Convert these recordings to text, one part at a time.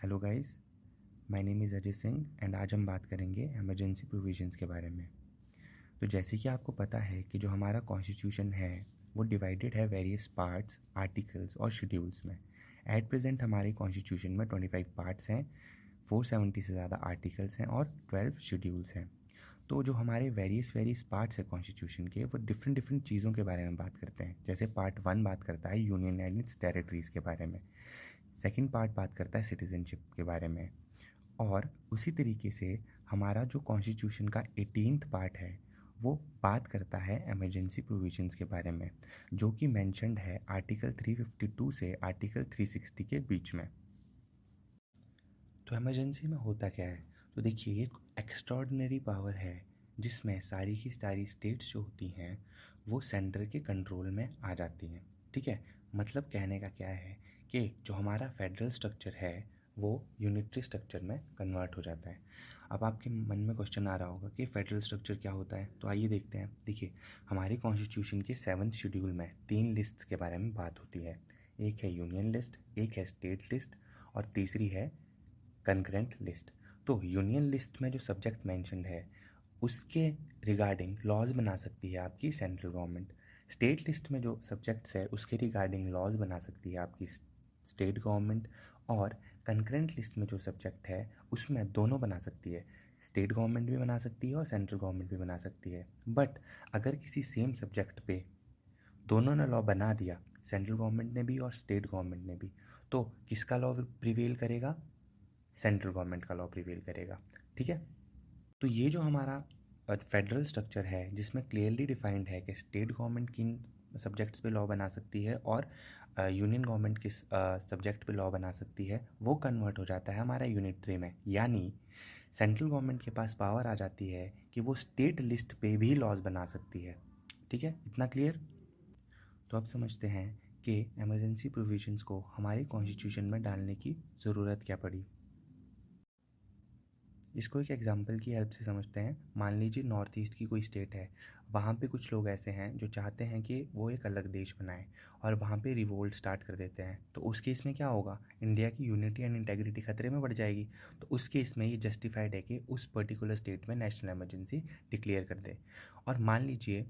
Hello guys, my name is Ajay Singh and आज हम बात करेंगे इमरजेंसी प्रोविजंस के बारे में। तो जैसे कि आपको पता है कि जो हमारा कॉन्स्टिट्यूशन है वो डिवाइडेड है वेरियस पार्ट्स, आर्टिकल्स और शेड्यूल्स में। एट प्रेजेंट हमारे कॉन्स्टिट्यूशन में 25 पार्ट्स हैं, 470 से ज़्यादा आर्टिकल्स हैं और 12 शेड्यूल्स हैं। तो जो हमारे वेरियस पार्ट्स है कॉन्स्टिट्यूशन के, वो डिफरेंट डिफरेंट चीज़ों के बारे में बात करते हैं। जैसे पार्ट 1 बात करता है यूनियन एंड इट्स टेरिटरीज़ के बारे में, सेकंड पार्ट बात करता है सिटीजनशिप के बारे में, और उसी तरीके से हमारा जो कॉन्स्टिट्यूशन का 18th पार्ट है वो बात करता है इमरजेंसी प्रोविजंस के बारे में, जो कि मेंशन्ड है आर्टिकल 352 से आर्टिकल 360 के बीच में। तो इमरजेंसी में होता क्या है? तो देखिए, एक एक्स्ट्रॉर्डिनरी पावर है जिसमें सारी की सारी स्टेट्स जो होती हैं वो सेंटर के कंट्रोल में आ जाती हैं। ठीक है, मतलब कहने का क्या है कि जो हमारा फेडरल स्ट्रक्चर है वो यूनिटरी स्ट्रक्चर में कन्वर्ट हो जाता है। अब आपके मन में क्वेश्चन आ रहा होगा कि फेडरल स्ट्रक्चर क्या होता है, तो आइए देखते हैं। देखिए, हमारे कॉन्स्टिट्यूशन के 7th शेड्यूल में 3 लिस्ट्स के बारे में बात होती है। एक है यूनियन लिस्ट, एक है स्टेट लिस्ट और तीसरी है कंकरेंट लिस्ट। तो यूनियन लिस्ट में जो सब्जेक्ट मेंशन्ड है उसके रिगार्डिंग लॉज बना सकती है आपकी सेंट्रल गवर्नमेंट। स्टेट लिस्ट में जो सब्जेक्ट्स है उसके रिगार्डिंग लॉज बना सकती है आपकी स्टेट गवर्नमेंट, और कंकरेंट लिस्ट में जो सब्जेक्ट है उसमें दोनों बना सकती है, स्टेट गवर्नमेंट भी बना सकती है और सेंट्रल गवर्नमेंट भी बना सकती है। बट अगर किसी सेम सब्जेक्ट पे दोनों ने लॉ बना दिया, सेंट्रल गवर्नमेंट ने भी और स्टेट गवर्नमेंट ने भी, तो किसका लॉ प्रिवेल करेगा? सेंट्रल गवर्नमेंट का लॉ प्रिवेल करेगा। ठीक है, तो ये जो हमारा फेडरल स्ट्रक्चर है जिसमें क्लियरली डिफाइंड है कि स्टेट गवर्नमेंट किन सब्जेक्ट्स पे लॉ बना सकती है और यूनियन गवर्नमेंट किस सब्जेक्ट पे लॉ बना सकती है, वो कन्वर्ट हो जाता है हमारा यूनिटरी में। यानी सेंट्रल गवर्नमेंट के पास पावर आ जाती है कि वो स्टेट लिस्ट पे भी लॉज बना सकती है। ठीक है, इतना क्लियर? तो अब समझते हैं कि इमरजेंसी प्रोविजंस को हमारे कॉन्स्टिट्यूशन में डालने की ज़रूरत क्या पड़ी। इसको एक एग्जांपल की हेल्प से समझते हैं। मान लीजिए नॉर्थ ईस्ट की कोई स्टेट है, वहाँ पे कुछ लोग ऐसे हैं जो चाहते हैं कि वो एक अलग देश बनाए और वहाँ पे रिवोल्ट स्टार्ट कर देते हैं। तो उस केस में क्या होगा? इंडिया की यूनिटी एंड इंटेग्रिटी खतरे में बढ़ जाएगी। तो उस केस में ये जस्टिफाइड है कि उस पर्टिकुलर स्टेट में नेशनल इमरजेंसी डिक्लेयर कर दे। और मान लीजिए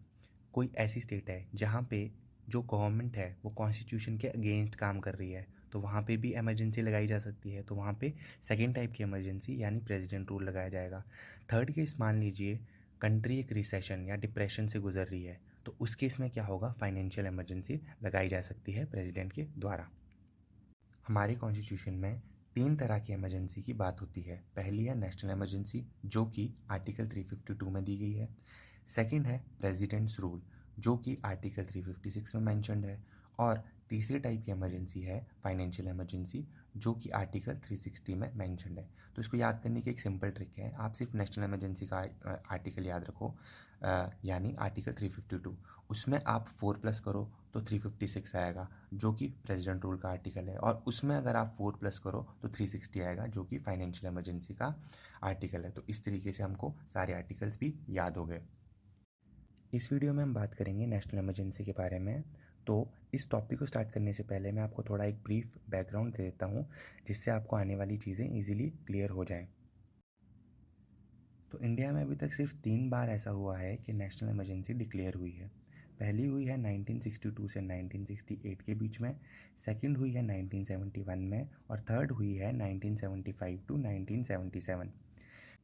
कोई ऐसी स्टेट है जहाँ पे जो गवर्नमेंट है वो कॉन्स्टिट्यूशन के अगेंस्ट काम कर रही है, तो वहाँ पे भी इमरजेंसी लगाई जा सकती है। तो वहाँ पे सेकेंड टाइप की इमरजेंसी यानी प्रेसिडेंट रूल लगाया जाएगा। थर्ड केस, मान लीजिए कंट्री एक रिसेशन या डिप्रेशन से गुजर रही है, तो उस केस में क्या होगा? फाइनेंशियल इमरजेंसी लगाई जा सकती है प्रेसिडेंट के द्वारा। हमारे कॉन्स्टिट्यूशन में 3 तरह की इमरजेंसी की बात होती है। पहली है नेशनल इमरजेंसी, जो कि आर्टिकल 352 में दी गई है। सेकंड है प्रेसिडेंट्स रूल, जो कि आर्टिकल 356 में मेंशन्ड है। और तीसरी टाइप की इमरजेंसी है फाइनेंशियल इमरजेंसी, जो कि आर्टिकल 360 में मेंशन्ड है। तो इसको याद करने की एक सिंपल ट्रिक है, आप सिर्फ नेशनल इमरजेंसी का आर्टिकल याद रखो, यानी आर्टिकल 352। उसमें आप 4+ करो तो 356 आएगा, जो कि प्रेसिडेंट रूल का आर्टिकल है, और उसमें अगर आप 4+ करो तो 360 आएगा, जो कि फाइनेंशियल इमरजेंसी का आर्टिकल है। तो इस तरीके से हमको सारे आर्टिकल्स भी याद हो गए। इस वीडियो में हम बात करेंगे नेशनल इमरजेंसी के बारे में। तो इस टॉपिक को स्टार्ट करने से पहले मैं आपको थोड़ा एक ब्रीफ बैकग्राउंड दे देता हूँ, जिससे आपको आने वाली चीज़ें ईजिली क्लियर हो जाएं। तो इंडिया में अभी तक सिर्फ 3 बार ऐसा हुआ है कि नेशनल इमरजेंसी डिक्लेयर हुई है। पहली हुई है 1962 से 1968 के बीच में, सेकंड हुई है 1971 में, और थर्ड हुई है 1975 टू 1977।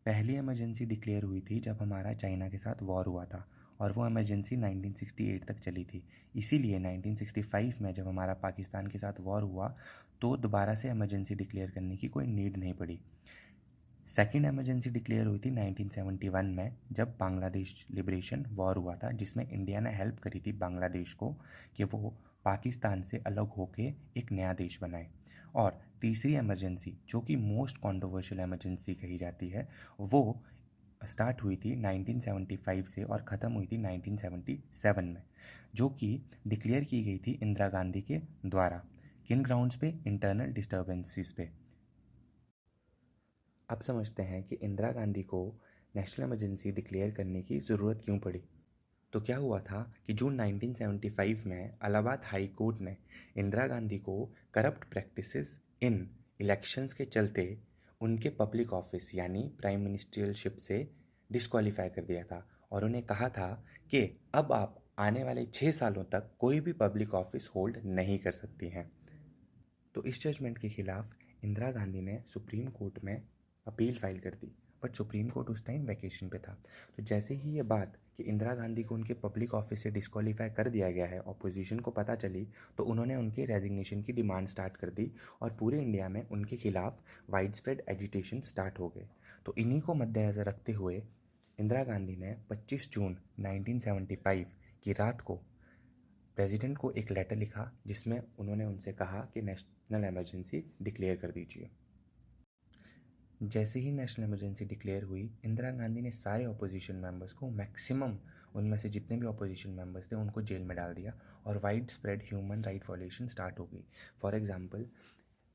पहली इमरजेंसी डिक्लेयर हुई थी जब हमारा चाइना के साथ वॉर हुआ था, और वो इमरजेंसी 1968 तक चली थी। इसीलिए 1965 में जब हमारा पाकिस्तान के साथ वॉर हुआ तो दोबारा से इमरजेंसी डिक्लेयर करने की कोई नीड नहीं पड़ी। सेकेंड इमरजेंसी डिक्लेयर हुई थी 1971 में, जब बांग्लादेश लिबरेशन वॉर हुआ था, जिसमें इंडिया ने हेल्प करी थी बांग्लादेश को कि वो पाकिस्तान से अलग होके एक नया देश बनाए। और तीसरी इमरजेंसी, जो कि मोस्ट कंट्रोवर्शियल इमरजेंसी कही जाती है, वो स्टार्ट हुई थी 1975 से और ख़त्म हुई थी 1977 में, जो कि डिक्लेयर की गई थी इंदिरा गांधी के द्वारा। किन ग्राउंड्स पे? इंटरनल डिस्टर्बेंसेस पे। अब समझते हैं कि इंदिरा गांधी को नेशनल इमरजेंसी डिक्लेयर करने की ज़रूरत क्यों पड़ी। तो क्या हुआ था कि जून 1975 में इलाहाबाद हाई कोर्ट ने इंदिरा गांधी को करप्ट प्रैक्टिसेस इन इलेक्शंस के चलते उनके पब्लिक ऑफिस यानी प्राइम मिनिस्ट्रियलशिप से डिस्क्वालीफाई कर दिया था और उन्हें कहा था कि अब आप आने वाले 6 सालों तक कोई भी पब्लिक ऑफिस होल्ड नहीं कर सकती हैं। तो इस जजमेंट के खिलाफ इंदिरा गांधी ने सुप्रीम कोर्ट में अपील फाइल कर दी, बट सुप्रीम कोर्ट उस टाइम वैकेशन पे था। तो जैसे ही ये बात कि इंदिरा गांधी को उनके पब्लिक ऑफिस से डिस्क्वालीफाई कर दिया गया है ऑपोजिशन को पता चली, तो उन्होंने उनके रेजिग्नेशन की डिमांड स्टार्ट कर दी और पूरे इंडिया में उनके खिलाफ वाइड स्प्रेड एजिटेशन स्टार्ट हो गए। तो इन्हीं को मद्देनज़र रखते हुए इंदिरा गांधी ने 25 जून 1975 की रात को प्रेसिडेंट को एक लेटर लिखा जिसमें उन्होंने उनसे कहा कि नेशनल इमरजेंसी डिक्लेयर कर दीजिए। जैसे ही नेशनल इमरजेंसी डिक्लेयर हुई, इंदिरा गांधी ने सारे अपोजिशन मेंबर्स को, मैक्सिमम उनमें से जितने भी अपोजिशन मेंबर्स थे उनको जेल में डाल दिया और wide spread human right violation start हो गई। फॉर एग्जांपल,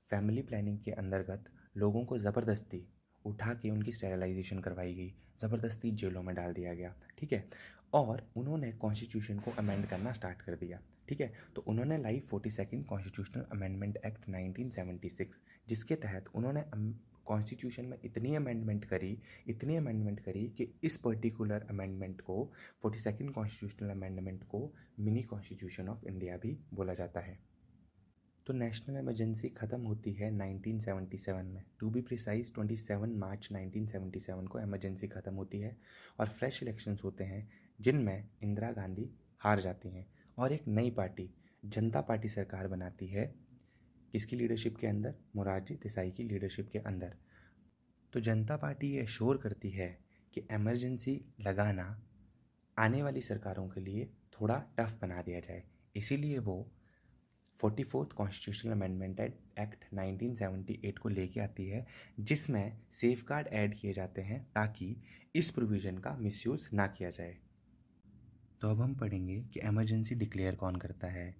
फैमिली प्लानिंग के अंतर्गत लोगों को ज़बरदस्ती उठा के उनकी स्टेरिलाइजेशन करवाई गई, ज़बरदस्ती जेलों में डाल दिया गया, ठीक है। और उन्होंने कॉन्स्टिट्यूशन को अमेंड करना स्टार्ट कर दिया, ठीक है। तो उन्होंने लाई 42nd कॉन्स्टिट्यूशनल अमेंडमेंट एक्ट 1976, जिसके तहत उन्होंने कॉन्स्टिट्यूशन में इतनी अमेंडमेंट करी कि इस पर्टिकुलर अमेंडमेंट को, 42nd कॉन्स्टिट्यूशनल अमेंडमेंट को, मिनी कॉन्स्टिट्यूशन ऑफ इंडिया भी बोला जाता है। तो नेशनल इमरजेंसी ख़त्म होती है 1977 में, टू बी प्रिसाइज 27 मार्च 1977 को इमरजेंसी ख़त्म होती है और फ्रेश इलेक्शंस होते हैं जिनमें इंदिरा गांधी हार जाती हैं और एक नई पार्टी जनता पार्टी सरकार बनाती है। किसकी लीडरशिप के अंदर? मोरारजी देसाई की लीडरशिप के अंदर। तो जनता पार्टी ये एश्योर करती है कि इमरजेंसी लगाना आने वाली सरकारों के लिए थोड़ा टफ बना दिया जाए, इसीलिए वो 44th कॉन्स्टिट्यूशनल अमेंडमेंट एक्ट 1978 को लेके आती है, जिसमें सेफगार्ड ऐड किए जाते हैं ताकि इस प्रोविज़न का मिसयूज़ ना किया जाए। तो अब हम पढ़ेंगे कि इमरजेंसी डिक्लेयर कौन करता है,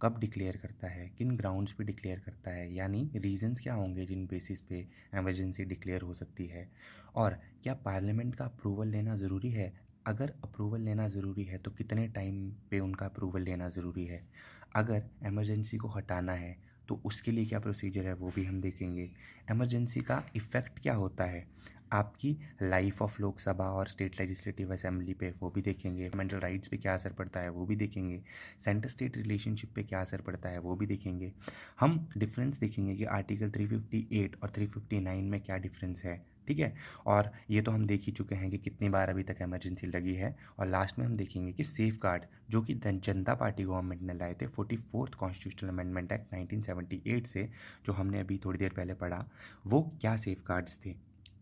कब डिक्लेयर करता है, किन ग्राउंड्स पे डिक्लेयर करता है, यानी रीजंस क्या होंगे जिन बेसिस पे इमरजेंसी डिक्लेयर हो सकती है, और क्या पार्लियामेंट का अप्रूवल लेना ज़रूरी है। अगर अप्रूवल लेना ज़रूरी है तो कितने टाइम पे उनका अप्रूवल लेना ज़रूरी है। अगर इमरजेंसी को हटाना है तो उसके लिए क्या प्रोसीजर है वो भी हम देखेंगे। इमरजेंसी का इफ़ेक्ट क्या होता है आपकी लाइफ ऑफ लोकसभा और स्टेट लेजिस्लेटिव असेंबली पे, वो भी देखेंगे। फंडामेंटल राइट्स पे क्या असर पड़ता है वो भी देखेंगे। सेंटर स्टेट रिलेशनशिप पे क्या असर पड़ता है वो भी देखेंगे। हम डिफरेंस देखेंगे कि आर्टिकल 358 और 359 में क्या डिफरेंस है, ठीक है। और ये तो हम देख ही चुके हैं कि कितनी बार अभी तक इमरजेंसी लगी है। और लास्ट में हम देखेंगे कि सेफ गार्ड जो कि जनता पार्टी गवर्नमेंट ने लाए थे 44th कॉन्स्टिट्यूशनल अमेंडमेंट एक्ट 1978 से, जो हमने अभी थोड़ी देर पहले पढ़ा, वो क्या सेफ गार्ड्स थे,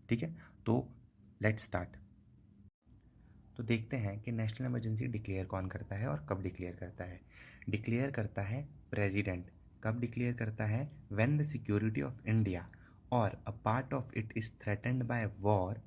ठीक है। तो लेट्स स्टार्ट। तो देखते हैं कि नेशनल इमरजेंसी डिक्लेयर कौन करता है और कब डिक्लेयर करता है। डिक्लेयर करता है प्रेसिडेंट। कब डिक्लेयर करता है? When the security of India और a part of it is threatened by war,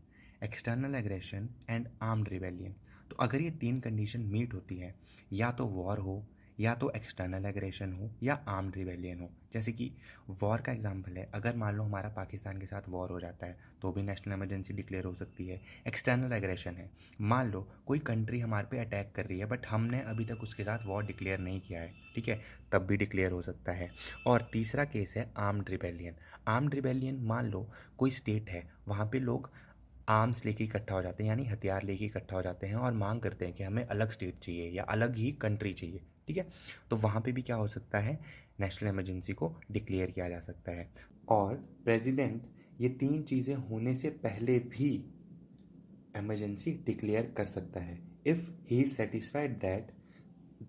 external aggression and armed rebellion. तो अगर ये तीन कंडीशन मीट होती है, या तो वॉर हो, या तो एक्सटर्नल एग्रेशन हो, या आर्म्ड रिबेलियन हो। जैसे कि वॉर का एग्जांपल है, अगर मान लो हमारा पाकिस्तान के साथ वॉर हो जाता है तो भी नेशनल इमरजेंसी डिक्लेयर हो सकती है। एक्सटर्नल एग्रेशन है, मान लो कोई कंट्री हमारे पे अटैक कर रही है बट हमने अभी तक उसके साथ वॉर डिक्लेयर नहीं किया है, ठीक है, तब भी डिक्लेयर हो सकता है। और तीसरा केस है आर्म्ड रिबेलियन। आर्म्ड रिबेलियन, मान लो कोई स्टेट है, वहाँ पे लोग आर्म्स लेके इकट्ठा हो जाते हैं, यानी हथियार लेके इकट्ठा हो जाते हैं और मांग करते हैं कि हमें अलग स्टेट चाहिए या अलग ही कंट्री चाहिए, ठीक है। तो वहाँ पे भी क्या हो सकता है? नेशनल इमरजेंसी को डिक्लेयर किया जा सकता है। और प्रेसिडेंट ये तीन चीज़ें होने से पहले भी इमरजेंसी डिक्लेयर कर सकता है if he is satisfied that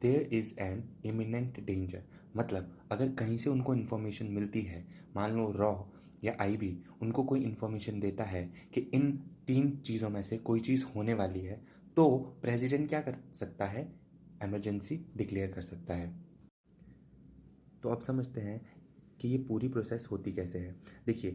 there is an imminent danger. मतलब अगर कहीं से उनको इन्फॉर्मेशन मिलती है, मान लो रॉ या आईबी उनको कोई इन्फॉर्मेशन देता है कि इन तीन चीज़ों में से कोई चीज़ होने वाली है, तो प्रेसिडेंट क्या कर सकता है? इमरजेंसी डिक्लेयर कर सकता है। तो अब समझते हैं कि ये पूरी प्रोसेस होती कैसे है। देखिए,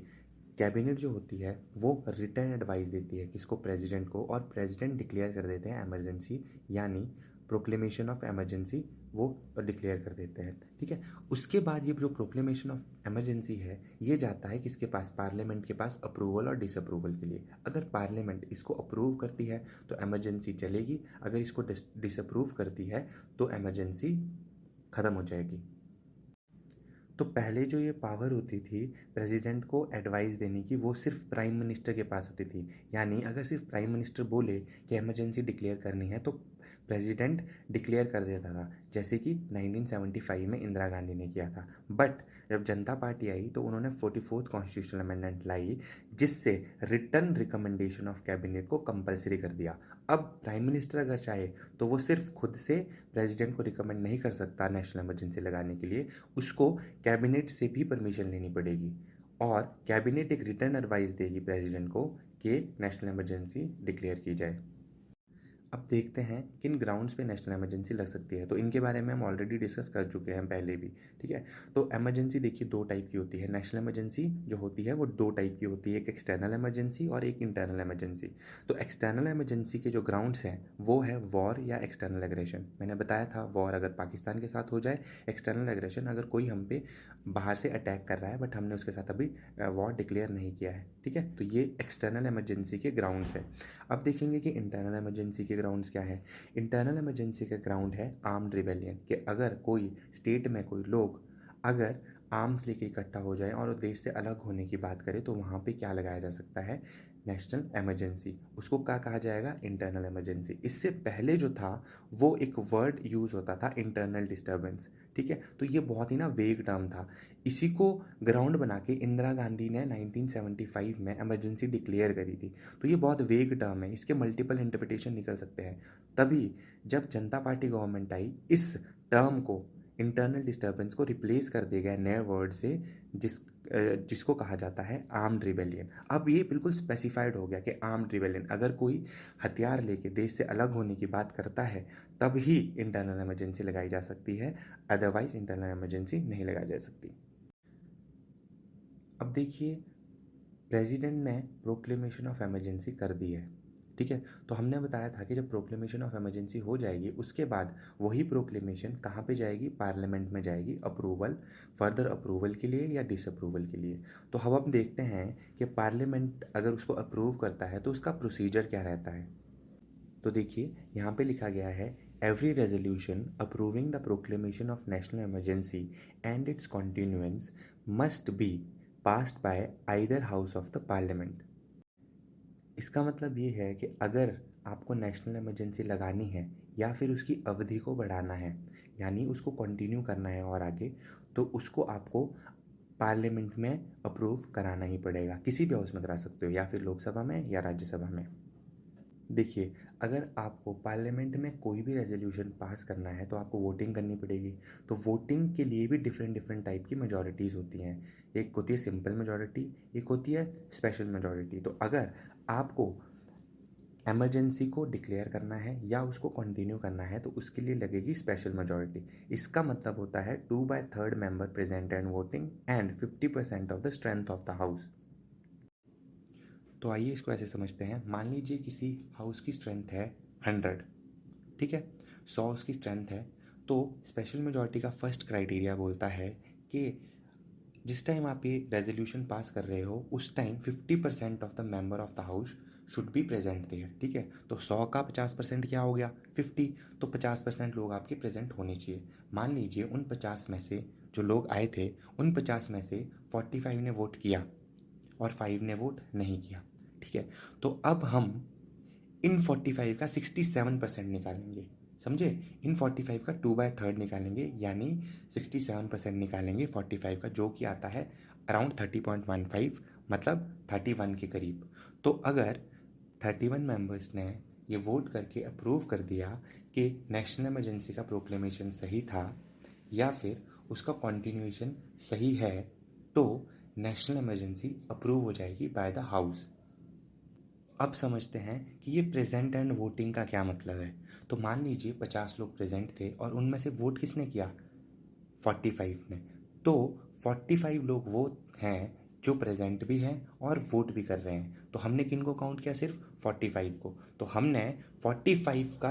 कैबिनेट जो होती है वो रिटर्न एडवाइस देती है किसको? प्रेसिडेंट को, और प्रेसिडेंट डिक्लेयर कर देते हैं इमरजेंसी, यानी प्रोक्लेमेशन ऑफ इमरजेंसी वो डिक्लेयर कर देते हैं, ठीक है। उसके बाद ये जो प्रोक्लेमेशन ऑफ इमरजेंसी है ये जाता है किसके पास? पार्लियामेंट के पास, अप्रूवल और डिसअप्रूवल के लिए। अगर पार्लियामेंट इसको अप्रूव करती है तो इमरजेंसी चलेगी, अगर इसको डिसअप्रूव करती है तो इमरजेंसी ख़त्म हो जाएगी। तो पहले जो ये पावर होती थी प्रेसिडेंट को एडवाइस देने की, वो सिर्फ प्राइम मिनिस्टर के पास होती थी। यानी अगर सिर्फ प्राइम मिनिस्टर बोले कि इमरजेंसी डिक्लेयर करनी है तो प्रेसिडेंट डिक्लेयर कर देता था, जैसे कि 1975 में इंदिरा गांधी ने किया था। बट जब जनता पार्टी आई तो उन्होंने 44th कॉन्स्टिट्यूशनल अमेंडमेंट लाई, जिससे रिटर्न रिकमेंडेशन ऑफ कैबिनेट को कंपलसरी कर दिया। अब प्राइम मिनिस्टर अगर चाहे तो वो सिर्फ खुद से प्रेसिडेंट को रिकमेंड नहीं कर सकता नेशनल इमरजेंसी लगाने के लिए, उसको कैबिनेट से भी परमिशन लेनी पड़ेगी, और कैबिनेट एक रिटर्न एडवाइस देगी प्रेसिडेंट को कि नेशनल इमरजेंसी डिक्लेयर की जाए। अब देखते हैं किन ग्राउंड्स पे नेशनल इमरजेंसी लग सकती है। तो इनके बारे में हम ऑलरेडी डिस्कस कर चुके हैं पहले भी, ठीक है। तो इमरजेंसी देखिए दो टाइप की होती है। नेशनल इमरजेंसी जो होती है वो दो टाइप की होती है, एक एक्सटर्नल इमरजेंसी और एक इंटरनल इमरजेंसी। तो एक्सटर्नल इमरजेंसी के जो ग्राउंड्स हैं वो है वॉर या एक्सटर्नल एग्रेशन। मैंने बताया था वॉर अगर पाकिस्तान के साथ हो जाए, एक्सटर्नल एग्रेशन अगर कोई हम पे बाहर से अटैक कर रहा है बट हमने उसके साथ अभी वॉर डिक्लेयर नहीं किया है, ठीक है। तो ये एक्सटर्नल इमरजेंसी के ग्राउंड्स है। अब देखेंगे कि इंटरनल इमरजेंसी के ग्राउंड्स क्या है। इंटरनल इमरजेंसी का ग्राउंड है आर्म्ड रिबेलियन, कि अगर कोई स्टेट में कोई लोग अगर आर्म्स लेके इकट्ठा हो जाए और देश से अलग होने की बात करें तो वहाँ पे क्या लगाया जा सकता है, नेशनल इमरजेंसी। उसको क्या कहा जाएगा, इंटरनल इमरजेंसी। इससे पहले जो था वो एक वर्ड यूज़ होता था इंटरनल डिस्टर्बेंस, ठीक है। तो ये बहुत ही ना वेग टर्म था। इसी को ग्राउंड बना के इंदिरा गांधी ने 1975 में इमरजेंसी डिक्लेयर करी थी। तो ये बहुत वेग टर्म है, इसके मल्टीपल इंटरप्रिटेशन निकल सकते हैं। तभी जब जनता पार्टी गवर्नमेंट आई, इस टर्म को इंटरनल डिस्टर्बेंस को रिप्लेस कर दिया गया नए वर्ड से, जिसको कहा जाता है आर्म्ड रिबेलियन। अब ये बिल्कुल स्पेसिफाइड हो गया कि आर्म्ड रिबेलियन, अगर कोई हथियार लेके देश से अलग होने की बात करता है तब ही इंटरनल इमरजेंसी लगाई जा सकती है, अदरवाइज इंटरनल इमरजेंसी नहीं लगाई जा सकती। अब देखिए प्रेसिडेंट ने प्रोक्लेमेशन ऑफ इमरजेंसी कर दी है, ठीक है। तो हमने बताया था कि जब प्रोक्लेमेशन ऑफ इमरजेंसी हो जाएगी उसके बाद वही प्रोक्लेमेशन कहाँ पे जाएगी, पार्लियामेंट में जाएगी अप्रूवल, फर्दर अप्रूवल के लिए या डिसअप्रूवल के लिए। तो हम अब देखते हैं कि पार्लियामेंट अगर उसको अप्रूव करता है तो उसका प्रोसीजर क्या रहता है। तो देखिए यहाँ पे लिखा गया है, every resolution approving the proclamation of national emergency and its continuance must be passed by either house of the parliament. इसका मतलब ये है कि अगर आपको नेशनल इमरजेंसी लगानी है या फिर उसकी अवधि को बढ़ाना है, यानी उसको कंटिन्यू करना है और आगे, तो उसको आपको पार्लियामेंट में अप्रूव कराना ही पड़ेगा। किसी भी हाउस में करा सकते हो, या फिर लोकसभा में या राज्यसभा में। देखिए अगर आपको पार्लियामेंट में कोई भी रेजोल्यूशन पास करना है तो आपको वोटिंग करनी पड़ेगी। तो वोटिंग के लिए भी डिफरेंट डिफरेंट टाइप की मेजॉरिटीज़ होती हैं। एक होती है सिंपल मेजॉरिटी, एक होती है स्पेशल मेजॉरिटी। तो अगर आपको इमरजेंसी को डिक्लेयर करना है या उसको कंटिन्यू करना है तो उसके लिए लगेगी स्पेशल मेजॉरिटी। इसका मतलब होता है 2/3 member present and voting and 50% of the strength of the house. तो आइए इसको ऐसे समझते हैं। मान लीजिए किसी हाउस की स्ट्रेंथ है 100, ठीक है, 100 उसकी स्ट्रेंथ है। तो स्पेशल मेजॉरिटी का फर्स्ट क्राइटेरिया बोलता है कि जिस टाइम आप ये रेजोल्यूशन पास कर रहे हो उस time 50% of the member of the house should be present there, ठीक है। तो 100 का 50% क्या हो गया, 50। तो 50% लोग आपके प्रेजेंट होने चाहिए। मान लीजिए उन 50 में से जो लोग आए थे उन 50 में से 45 ने वोट किया और 5 ने वोट नहीं किया, ठीक है। तो अब हम इन 45 का 67% निकालेंगे, समझे। इन 45 का 2/3 निकालेंगे, यानी 67% निकालेंगे 45 का, जो कि आता है अराउंड 30.15, मतलब 31 के करीब। तो अगर 31 मेंबर्स ने ये वोट करके अप्रूव कर दिया कि नेशनल इमरजेंसी का प्रोक्लेमेशन सही था या फिर उसका कॉन्टिन्यूएशन सही है, तो नेशनल इमरजेंसी अप्रूव हो जाएगी बाय द हाउस। अब समझते हैं कि ये प्रेजेंट एंड वोटिंग का क्या मतलब है। तो मान लीजिए 50 लोग प्रेजेंट थे और उनमें से वोट किसने किया, 45 ने। तो 45 लोग वो हैं जो प्रेजेंट भी हैं और वोट भी कर रहे हैं। तो हमने किन को काउंट किया, सिर्फ 45 को। तो हमने 45 का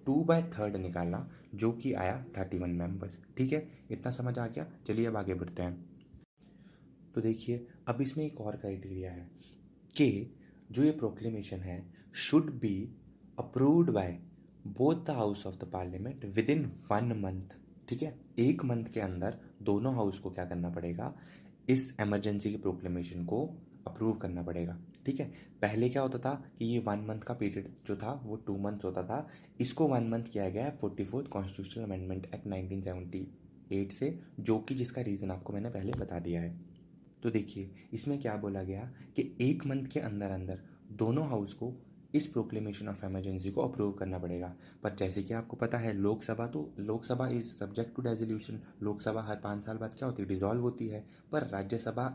2/3 निकाला, जो कि आया 31 मेंबर्स, ठीक है। इतना समझ आ गया। चलिए अब आगे बढ़ते हैं। तो देखिए अब इसमें एक और क्राइटेरिया है कि जो ये प्रोक्लेमेशन है should be approved by both the house of the parliament with in 1 month, ठीक है, 1 मंथ के अंदर दोनों हाउस को क्या करना पड़ेगा, इस इमरजेंसी के प्रोक्लेमेशन को अप्रूव करना पड़ेगा। ठीक है, पहले क्या होता था कि ये 1 मंथ का पीरियड जो था वो 2 मंथ होता था, इसको 1 मंथ किया गया है 44th कॉन्स्टिट्यूशनल अमेंडमेंट एक्ट 1978 से, जो कि जिसका रीज़न आपको मैंने पहले बता दिया है। तो देखिए इसमें क्या बोला गया कि 1 मंथ के अंदर अंदर दोनों हाउस को इस प्रोक्लेमेशन ऑफ इमरजेंसी को अप्रूव करना पड़ेगा। पर जैसे कि आपको पता है Lok Sabha is subject to resolution, Lok Sabha हर 5 साल बाद क्या होती है, डिसॉल्व होती है। पर राज्यसभा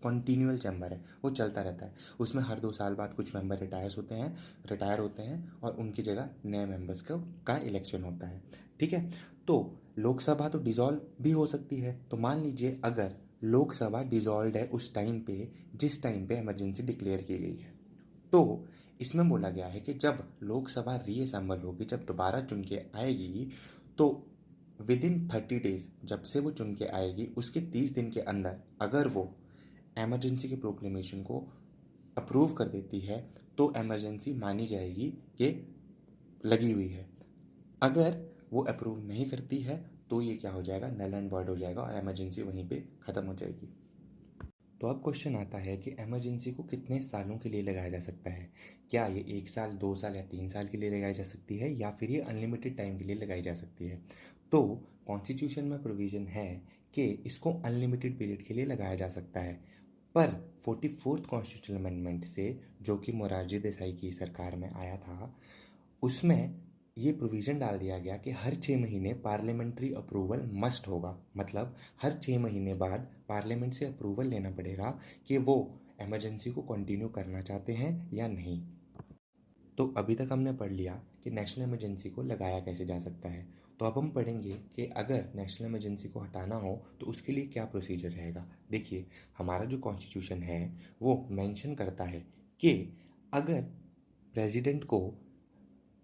कॉन्टिन्यूअल चैम्बर है, वो चलता रहता है, उसमें हर 2 साल बाद कुछ मेंबर रिटायर होते हैं और उनकी जगह नए मेंबर्स का इलेक्शन होता है। ठीक है, तो लोकसभा तो डिसॉल्व भी हो सकती है। तो मान लीजिए अगर लोकसभा डिसॉल्व है उस टाइम पे जिस टाइम पे इमरजेंसी डिक्लेयर की गई है, तो इसमें बोला गया है कि जब लोकसभा रीअसेंबल होगी, जब दोबारा चुन के आएगी, तो विद इन 30 डेज, जब से वो चुन के आएगी उसके 30 दिन के अंदर अगर वो इमरजेंसी के प्रोक्लेमेशन को अप्रूव कर देती है तो इमरजेंसी मानी जाएगी कि लगी हुई है। अगर वो अप्रूव नहीं करती है तो ये क्या हो जाएगा, नल एंड वॉइड हो जाएगा और इमरजेंसी वहीं पे ख़त्म हो जाएगी। तो अब क्वेश्चन आता है कि इमरजेंसी को कितने सालों के लिए लगाया जा सकता है। क्या ये 1 साल, 2 साल या 3 साल के लिए लगाई जा सकती है, या फिर ये अनलिमिटेड टाइम के लिए लगाई जा सकती है। तो कॉन्स्टिट्यूशन में प्रोविज़न है कि इसको अनलिमिटेड पीरियड के लिए लगाया जा सकता है। पर 44th कॉन्स्टिट्यूशनल अमेंडमेंट से, जो कि मोरारजी देसाई की सरकार में आया था, उसमें ये प्रोविज़न डाल दिया गया कि हर 6 महीने पार्लियामेंट्री अप्रूवल मस्ट होगा। मतलब हर 6 महीने बाद पार्लियामेंट से अप्रूवल लेना पड़ेगा कि वो इमरजेंसी को कंटिन्यू करना चाहते हैं या नहीं। तो अभी तक हमने पढ़ लिया कि नेशनल इमरजेंसी को लगाया कैसे जा सकता है। तो अब हम पढ़ेंगे कि अगर नेशनल इमरजेंसी को हटाना हो तो उसके लिए क्या प्रोसीजर रहेगा। देखिए, हमारा जो कॉन्स्टिट्यूशन है वो मेंशन करता है कि अगर प्रेसिडेंट को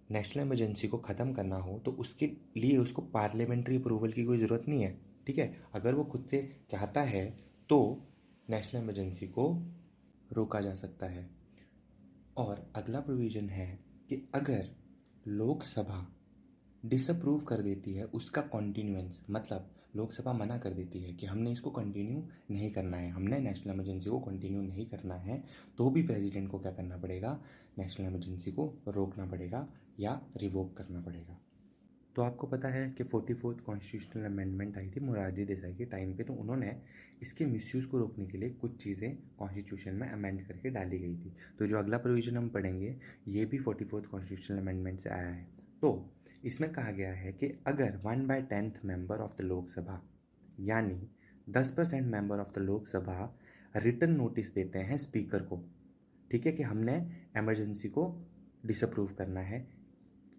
नेशनल इमरजेंसी को ख़त्म करना हो तो उसके लिए उसको पार्लियामेंट्री अप्रूवल की कोई ज़रूरत नहीं है। ठीक है, अगर वो खुद से चाहता है तो नेशनल इमरजेंसी को रोका जा सकता है। और अगला प्रोविज़न है कि अगर लोकसभा डिसअप्रूव कर देती है उसका कॉन्टिन्यूएंस, मतलब लोकसभा मना कर देती है कि हमने इसको कंटिन्यू नहीं करना है, हमने नेशनल इमरजेंसी को कंटिन्यू नहीं करना है, तो भी प्रेसिडेंट को क्या करना पड़ेगा, नेशनल इमरजेंसी को रोकना पड़ेगा या रिवोक करना पड़ेगा। तो आपको पता है कि 44th कॉन्स्टिट्यूशनल अमेंडमेंट आई थी मोरारजी देसाई के टाइम पे, तो उन्होंने इसके मिसयूज़ को रोकने के लिए कुछ चीज़ें कॉन्स्टिट्यूशन में अमेंड करके डाली गई थी। तो जो अगला प्रोविज़न हम पढ़ेंगे ये भी 44th कॉन्स्टिट्यूशनल अमेंडमेंट से आया है। तो इसमें कहा गया है कि अगर 1/10 मेंबर ऑफ द लोकसभा, यानी 10% member of the Lok Sabha written notice देते हैं स्पीकर को, ठीक है, कि हमने इमरजेंसी को डिसअप्रूव करना है,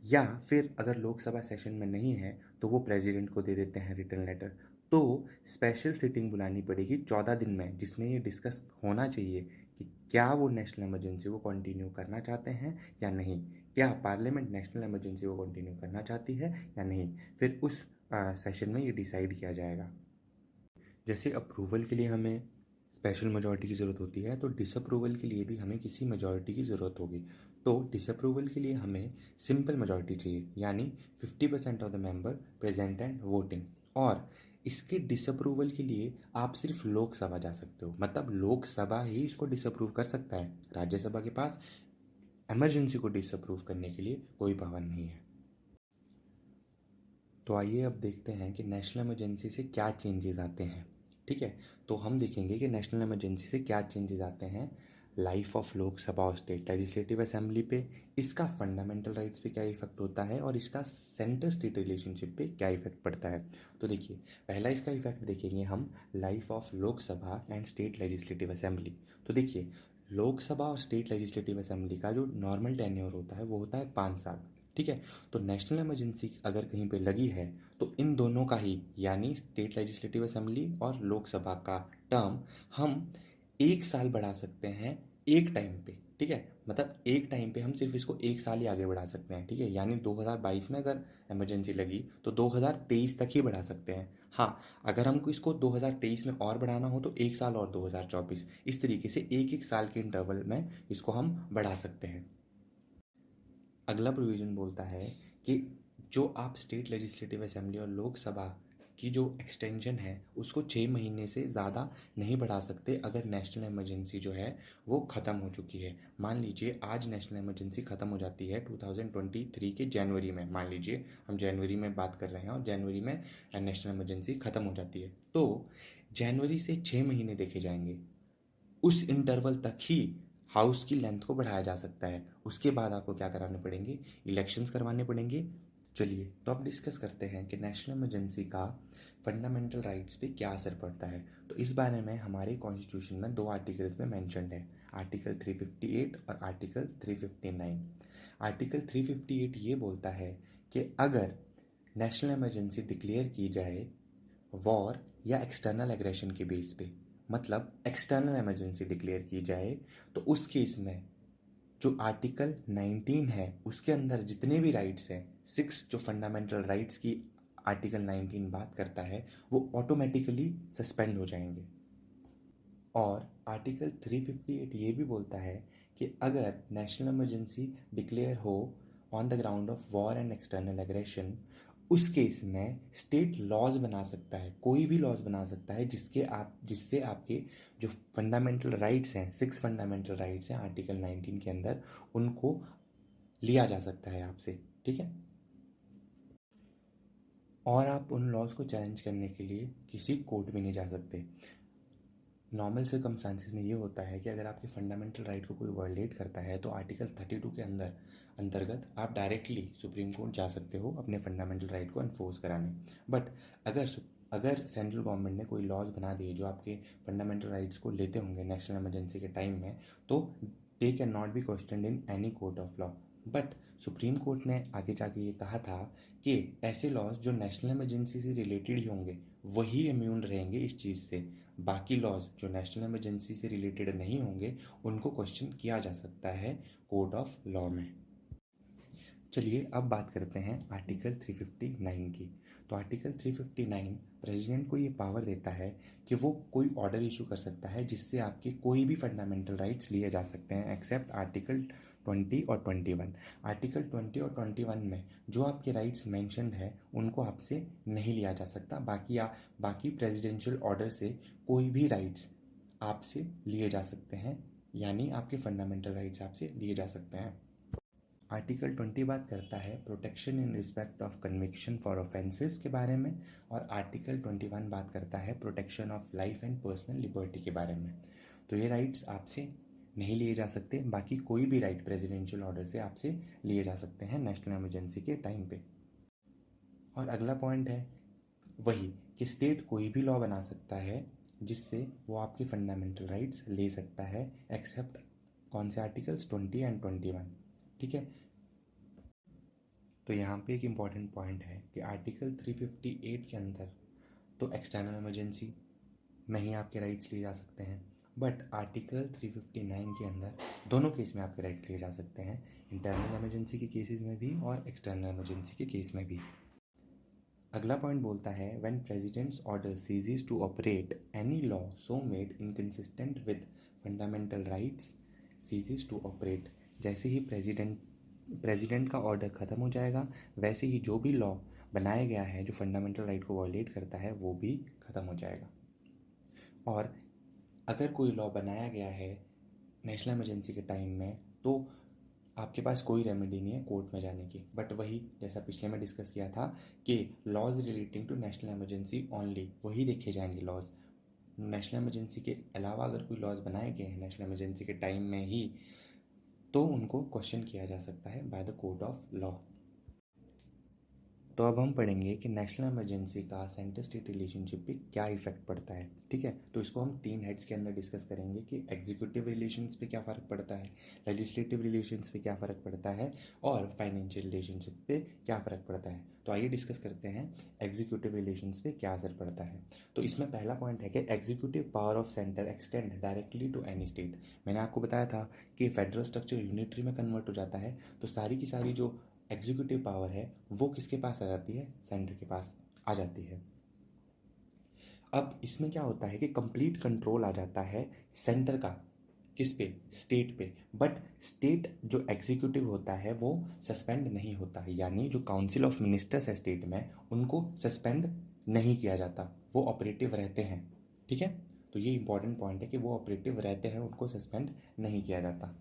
या फिर अगर लोकसभा सेशन में नहीं है तो वो प्रेसिडेंट को दे देते हैं रिटर्न लेटर, तो स्पेशल सिटिंग बुलानी पड़ेगी 14 दिन में, जिसमें ये डिस्कस होना चाहिए कि क्या वो नेशनल इमरजेंसी को कंटिन्यू करना चाहते हैं या नहीं, क्या पार्लियामेंट नेशनल इमरजेंसी को कंटिन्यू करना चाहती है या नहीं। फिर उस सेशन में ये डिसाइड किया जाएगा। जैसे अप्रूवल के लिए हमें स्पेशल मेजॉरिटी की ज़रूरत होती है, तो डिसअप्रूवल के लिए भी हमें किसी मेजॉरिटी की ज़रूरत होगी। तो डिसअप्रूवल के लिए हमें सिंपल मेजॉरिटी चाहिए, यानी 50% of the member present and voting. और इसके डिसअप्रूवल के लिए आप सिर्फ लोकसभा जा सकते हो, मतलब लोकसभा ही इसको डिसअप्रूव कर सकता है। राज्यसभा के पास इमरजेंसी को डिसअप्रूव करने के लिए कोई पावर नहीं है। तो आइए अब देखते हैं कि नेशनल इमरजेंसी से क्या चेंजेस आते हैं। ठीक है, तो हम देखेंगे कि नेशनल इमरजेंसी से क्या चेंजेस आते हैं लाइफ ऑफ लोकसभा और स्टेट लेजिस्लेटिव असेंबली पे, इसका फंडामेंटल राइट्स पे क्या इफेक्ट होता है और इसका सेंटर स्टेट रिलेशनशिप पे क्या इफेक्ट पड़ता है। तो देखिए, पहला इसका इफेक्ट देखेंगे हम life of Lok Sabha and state legislative assembly. तो देखिए, लोकसभा और स्टेट लेजिस्लेटिव असेंबली का जो नॉर्मल टेन्योर होता है वो होता है 5 साल। ठीक है, तो नेशनल इमरजेंसी अगर कहीं पे लगी है तो इन दोनों का ही, यानी स्टेट लेजिस्लेटिव असेंबली और लोकसभा का टर्म हम 1 साल बढ़ा सकते हैं एक टाइम पे। ठीक है, मतलब एक टाइम पे हम सिर्फ इसको 1 साल ही आगे बढ़ा सकते हैं। ठीक है, यानी 2022 में अगर इमरजेंसी लगी तो 2023 तक ही बढ़ा सकते हैं। हाँ, अगर हमको इसको 2023 में और बढ़ाना हो तो 1 साल और 2024, इस तरीके से एक एक साल के इंटरवल में इसको हम बढ़ा सकते हैं। अगला प्रोविज़न बोलता है कि जो आप स्टेट लेजिस्लेटिव असेंबली और लोकसभा की जो एक्सटेंशन है उसको 6 महीने से ज़्यादा नहीं बढ़ा सकते अगर नेशनल इमरजेंसी जो है वो ख़त्म हो चुकी है। मान लीजिए आज नेशनल इमरजेंसी ख़त्म हो जाती है 2023 के जनवरी में, मान लीजिए हम जनवरी में बात कर रहे हैं और जनवरी में नेशनल इमरजेंसी ख़त्म हो जाती है, तो जनवरी से 6 महीने देखे जाएंगे। उस इंटरवल तक ही हाउस की लेंथ को बढ़ाया जा सकता है। उसके बाद आपको क्या कराने पड़ेंगे, इलेक्शंस करवाने पड़ेंगे। चलिए तो अब डिस्कस करते हैं कि नेशनल इमरजेंसी का फंडामेंटल राइट्स पे क्या असर पड़ता है। तो इस बारे में हमारे कॉन्स्टिट्यूशन में 2 आर्टिकल्स में मेंशन्ड है, आर्टिकल 358 और आर्टिकल 359। आर्टिकल 358 ये बोलता है कि अगर नेशनल इमरजेंसी डिक्लेयर की जाए वॉर या एक्सटर्नल एग्रेशन के बेस पे, मतलब एक्सटर्नल इमरजेंसी डिक्लेयर की जाए, तो उस केस में जो आर्टिकल 19 है उसके अंदर जितने भी राइट्स हैं, 6 जो फंडामेंटल राइट्स की आर्टिकल 19 बात करता है वो ऑटोमेटिकली सस्पेंड हो जाएंगे। और आर्टिकल 358 ये भी बोलता है कि अगर नेशनल इमरजेंसी डिक्लेयर हो on the ground of war and external aggression, उस केस में स्टेट लॉज बना सकता है, कोई भी लॉज बना सकता है जिससे आपके जो फंडामेंटल राइट्स हैं, 6 फंडामेंटल राइट्स हैं आर्टिकल 19 के अंदर, उनको लिया जा सकता है आपसे। ठीक है, और आप उन लॉज को चैलेंज करने के लिए किसी कोर्ट में नहीं जा सकते। नॉर्मल सर्कमस्टांसिस में ये होता है कि अगर आपके फंडामेंटल राइट को कोई वायलेट करता है तो आर्टिकल 32 के अंतर्गत आप डायरेक्टली सुप्रीम कोर्ट जा सकते हो अपने फंडामेंटल राइट को एनफोर्स कराने। बट अगर सेंट्रल गवर्नमेंट ने कोई लॉज बना दिए जो आपके फंडामेंटल राइट्स को लेते होंगे नेशनल इमरजेंसी के टाइम में, तो they can not be questioned in any court of law. But supreme court ने आगे जाके ये कहा था कि ऐसे लॉज जो नेशनल इमरजेंसी से रिलेटेड ही होंगे वही इम्यून रहेंगे इस चीज़ से, बाकी लॉज जो नेशनल इमरजेंसी से रिलेटेड नहीं होंगे उनको क्वेश्चन किया जा सकता है कोर्ट ऑफ लॉ में। चलिए अब बात करते हैं आर्टिकल 359 की। तो आर्टिकल 359 प्रेसिडेंट को ये पावर देता है कि वो कोई ऑर्डर इशू कर सकता है जिससे आपके कोई भी फंडामेंटल राइट्स लिए जा सकते हैं एक्सेप्ट आर्टिकल 20 और 21। आर्टिकल 20 और 21 में जो आपके राइट्स मेंशन्ड है उनको आपसे नहीं लिया जा सकता। बाकी प्रेसिडेंशियल ऑर्डर से कोई भी राइट्स आपसे लिए जा सकते हैं, यानी आपके फंडामेंटल राइट्स आपसे लिए जा सकते हैं। आर्टिकल 20 बात करता है protection in respect of conviction for offences के बारे में, और आर्टिकल 21 बात करता है protection of life and personal liberty के बारे में। तो ये राइट्स आपसे नहीं लिए जा सकते, बाकी कोई भी राइट प्रेसिडेंशियल ऑर्डर से आपसे लिए जा सकते हैं नेशनल इमरजेंसी के टाइम पे। और अगला पॉइंट है वही कि स्टेट कोई भी लॉ बना सकता है जिससे वो आपके फंडामेंटल राइट्स ले सकता है एक्सेप्ट कौन से आर्टिकल्स, 20 एंड 21। ठीक है, तो यहाँ पे एक इम्पॉर्टेंट पॉइंट है कि आर्टिकल 358 के अंदर तो एक्सटर्नल इमरजेंसी में ही आपके राइट्स लिए जा सकते हैं, बट आर्टिकल 359 के अंदर दोनों केस में आपके राइट लिए जा सकते हैं, इंटरनल इमरजेंसी के केसेस में भी और एक्सटर्नल इमरजेंसी के केस में भी। अगला पॉइंट बोलता है when president's order ceases to operate any law so made inconsistent with fundamental rights ceases to operate. जैसे ही प्रेसिडेंट का ऑर्डर ख़त्म हो जाएगा वैसे ही जो भी लॉ बनाया गया है जो फंडामेंटल राइट को वायलेट करता है वो भी ख़त्म हो जाएगा। और अगर कोई लॉ बनाया गया है नेशनल इमरजेंसी के टाइम में तो आपके पास कोई रेमेडी नहीं है कोर्ट में जाने की, बट वही जैसा पिछले में डिस्कस किया था कि laws relating to national emergency only वही देखे जाएंगे लॉज। नेशनल इमरजेंसी के अलावा अगर कोई लॉज बनाए गए हैं नेशनल इमरजेंसी के टाइम में ही तो उनको क्वेश्चन किया जा सकता है by the court of law. तो अब हम पढ़ेंगे कि नेशनल इमरजेंसी का सेंटर स्टेट रिलेशनशिप पे क्या इफेक्ट पड़ता है। ठीक है, तो इसको हम 3 हेड्स के अंदर डिस्कस करेंगे कि एग्जीक्यूटिव रिलेशंस पे क्या फ़र्क पड़ता है, लेजिस्लेटिव रिलेशंस पे क्या फ़र्क पड़ता है और फाइनेंशियल रिलेशनशिप पे क्या फ़र्क पड़ता है। तो आइए डिस्कस करते हैं एग्जीक्यूटिव रिलेशंस पे क्या असर पड़ता है। तो इसमें पहला पॉइंट है कि executive power of centre extend directly to any state. मैंने आपको बताया था कि फेडरल स्ट्रक्चर यूनिटरी में कन्वर्ट हो जाता है तो सारी की सारी जो एग्जीक्यूटिव पावर है वो किसके पास आ जाती है, सेंटर के पास आ जाती है। अब इसमें क्या होता है कि कंप्लीट कंट्रोल आ जाता है सेंटर का, किस पे, स्टेट पे। बट स्टेट जो एग्जीक्यूटिव होता है वो सस्पेंड नहीं होता, यानी जो काउंसिल ऑफ मिनिस्टर्स है स्टेट में उनको सस्पेंड नहीं किया जाता, वो ऑपरेटिव रहते हैं। ठीक है, तो ये इंपॉर्टेंट पॉइंट है कि वो ऑपरेटिव रहते हैं, उनको सस्पेंड नहीं किया जाता।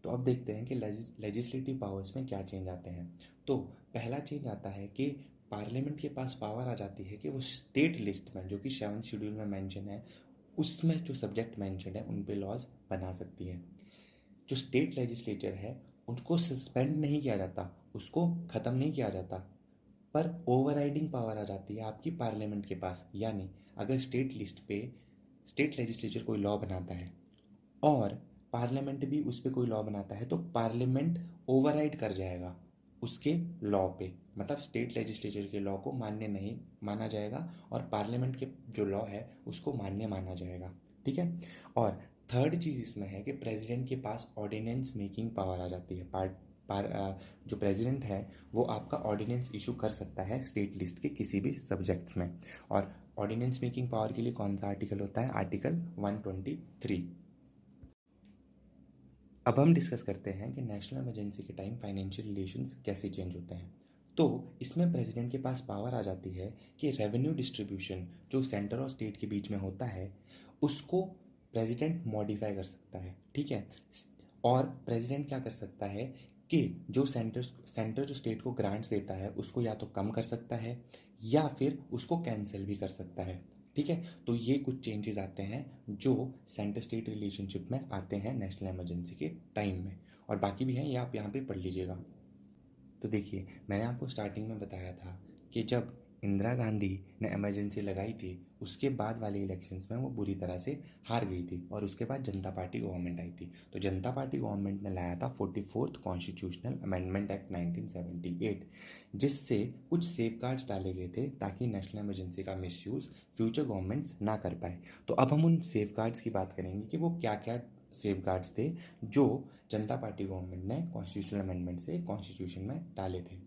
तो अब देखते हैं कि लेजिस्लेटिव पावर्स में क्या चेंज आते हैं। तो पहला चेंज आता है कि पार्लियामेंट के पास पावर आ जाती है कि वो स्टेट लिस्ट में, जो कि 7th शेड्यूल में मेंशन है, उसमें जो सब्जेक्ट मेंशन है उन पे लॉज बना सकती है। जो स्टेट लेजिस्लेचर है उनको सस्पेंड नहीं किया जाता, उसको ख़त्म नहीं किया जाता, पर ओवरराइडिंग पावर आ जाती है आपकी पार्लियामेंट के पास। यानी अगर स्टेट लिस्ट पे स्टेट लेजिस्लेचर कोई लॉ बनाता है और पार्लियामेंट भी उस पर कोई लॉ बनाता है, तो पार्लियामेंट ओवरराइड कर जाएगा उसके लॉ पे, मतलब स्टेट लेजिस्लेचर के लॉ को मान्य नहीं माना जाएगा और पार्लियामेंट के जो लॉ है उसको मान्य माना जाएगा। ठीक है, और थर्ड चीज़ इसमें है कि प्रेसिडेंट के पास ऑर्डिनेंस मेकिंग पावर आ जाती है। जो प्रेसिडेंट है वो आपका ऑर्डिनेंस इशू कर सकता है स्टेट लिस्ट के किसी भी सब्जेक्ट्स में। और ऑर्डिनेंस मेकिंग पावर के लिए कौन सा आर्टिकल होता है? आर्टिकल 123। अब हम डिस्कस करते हैं कि नेशनल इमरजेंसी के टाइम फाइनेंशियल रिलेशंस कैसे चेंज होते हैं। तो इसमें प्रेसिडेंट के पास पावर आ जाती है कि रेवेन्यू डिस्ट्रीब्यूशन जो सेंटर और स्टेट के बीच में होता है उसको प्रेसिडेंट मॉडिफाई कर सकता है। ठीक है, और प्रेसिडेंट क्या कर सकता है कि जो सेंटर जो स्टेट को ग्रांट्स देता है उसको या तो कम कर सकता है या फिर उसको कैंसिल भी कर सकता है। ठीक है, तो ये कुछ चेंजेस आते हैं जो सेंटर स्टेट रिलेशनशिप में आते हैं नेशनल इमरजेंसी के टाइम में, और बाकी भी हैं, ये आप यहाँ पे पढ़ लीजिएगा। तो देखिए, मैंने आपको स्टार्टिंग में बताया था कि जब इंदिरा गांधी ने इमरजेंसी लगाई थी उसके बाद वाले इलेक्शंस में वो बुरी तरह से हार गई थी और उसके बाद जनता पार्टी गवर्नमेंट आई थी। तो जनता पार्टी गवर्नमेंट ने लाया था 44th कॉन्स्टिट्यूशनल अमेंडमेंट एक्ट 1978, जिससे कुछ सेफगार्ड्स डाले गए थे ताकि नेशनल इमरजेंसी का मिसयूज़ फ्यूचर गवर्नमेंट्स ना कर पाए। तो अब हम उन सेफगार्ड्स की बात करेंगे कि वो क्या क्या सेफगार्ड्स थे जो जनता पार्टी गवर्नमेंट ने कॉन्स्टिट्यूशनल अमेंडमेंट से कॉन्स्टिट्यूशन में डाले थे।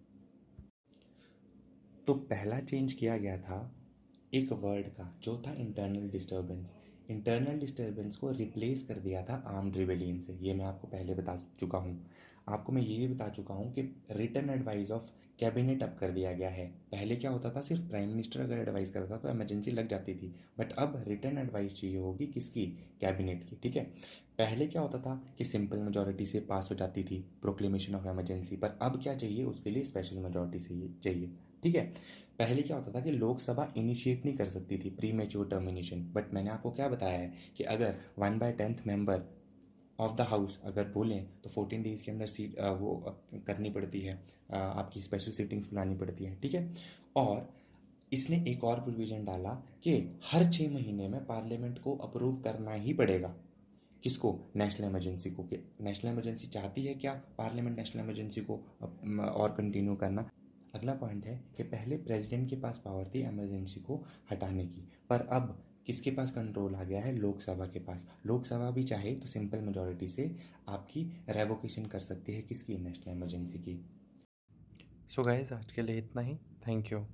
तो पहला चेंज किया गया था एक वर्ड का जो था इंटरनल डिस्टर्बेंस। इंटरनल डिस्टर्बेंस को रिप्लेस कर दिया था आर्म्ड रिबेलियन से। ये मैं आपको पहले बता चुका हूँ। आपको मैं ये भी बता चुका हूँ कि रिटर्न एडवाइस ऑफ कैबिनेट अब कर दिया गया है। पहले क्या होता था, सिर्फ प्राइम मिनिस्टर अगर एडवाइस करता था तो इमरजेंसी लग जाती थी, बट अब रिटर्न एडवाइस चाहिए होगी किसकी? कैबिनेट की। ठीक है, पहले क्या होता था कि सिंपल मेजोरिटी से पास हो जाती थी प्रोक्लेमेशन ऑफ इमरजेंसी, पर अब क्या चाहिए? उसके लिए स्पेशल मेजोरिटी से चाहिए। ठीक है, पहले क्या होता था कि लोकसभा इनिशिएट नहीं कर सकती थी प्री मैच्योर टर्मिनेशन, बट मैंने आपको क्या बताया है कि अगर 1/10 मेंबर ऑफ द हाउस अगर बोलें तो 14 डेज के अंदर सीट करनी पड़ती है, आपकी स्पेशल सिटिंग्स बुलानी पड़ती है। ठीक है, और इसने एक और प्रोविजन डाला कि हर 6 महीने में पार्लियामेंट को अप्रूव करना ही पड़ेगा। किसको? नेशनल इमरजेंसी को। कि नेशनल इमरजेंसी चाहती है क्या पार्लियामेंट नेशनल इमरजेंसी को और कंटिन्यू करना? अगला पॉइंट है कि पहले प्रेसिडेंट के पास पावर थी इमरजेंसी को हटाने की, पर अब किसके पास कंट्रोल आ गया है? लोकसभा के पास। लोकसभा भी चाहे तो सिंपल मेजोरिटी से आपकी रेवोकेशन कर सकती है किसकी? नेशनल इमरजेंसी की। सो गाइस, आज के लिए इतना ही। Thank you.